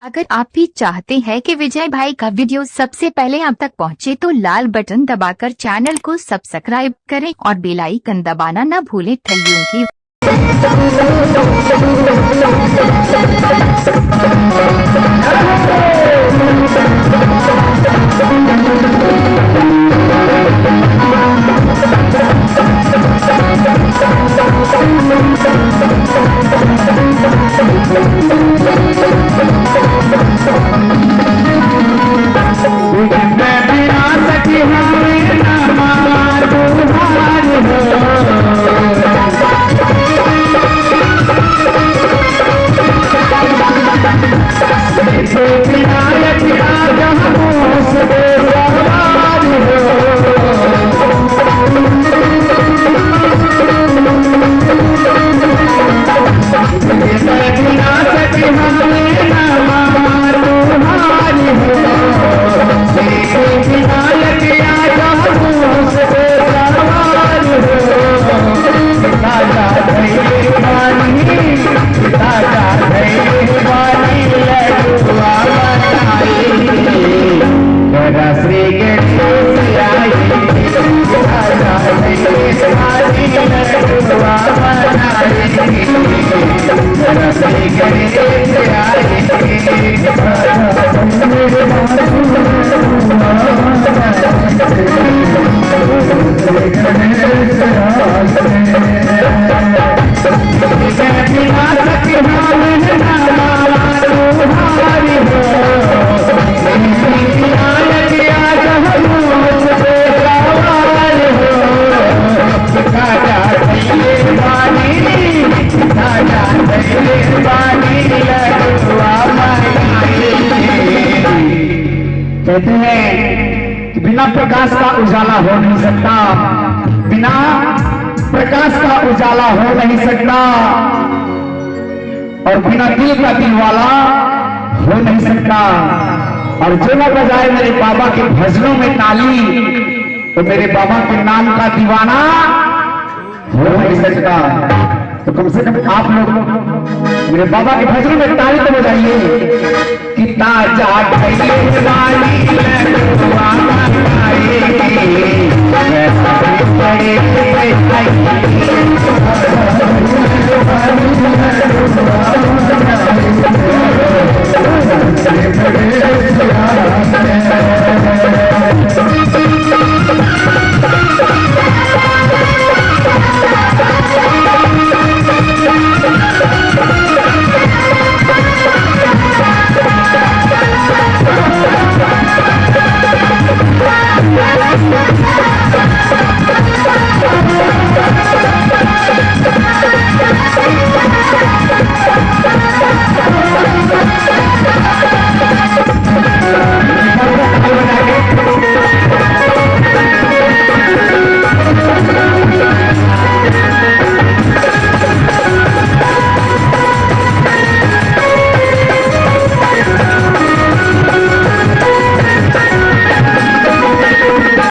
अगर आप भी चाहते हैं कि विजय भाई का वीडियो सबसे पहले आप तक पहुंचे तो लाल बटन दबाकर चैनल को सब्सक्राइब करें और बेल आइकन दबाना न भूलें। Thank you. कहते हैं कि बिना प्रकाश का उजाला हो नहीं सकता, बिना प्रकाश का उजाला हो नहीं सकता, और बिना दिल का दिल वाला हो नहीं सकता। और जो न बजाए मेरे बाबा के भजनों में ताली, तो मेरे बाबा के नाम का दीवाना हो नहीं सकता। तो कम से कम आप लोग मेरे बाबा के भजनों में ताली तो बजाइए कि ताजा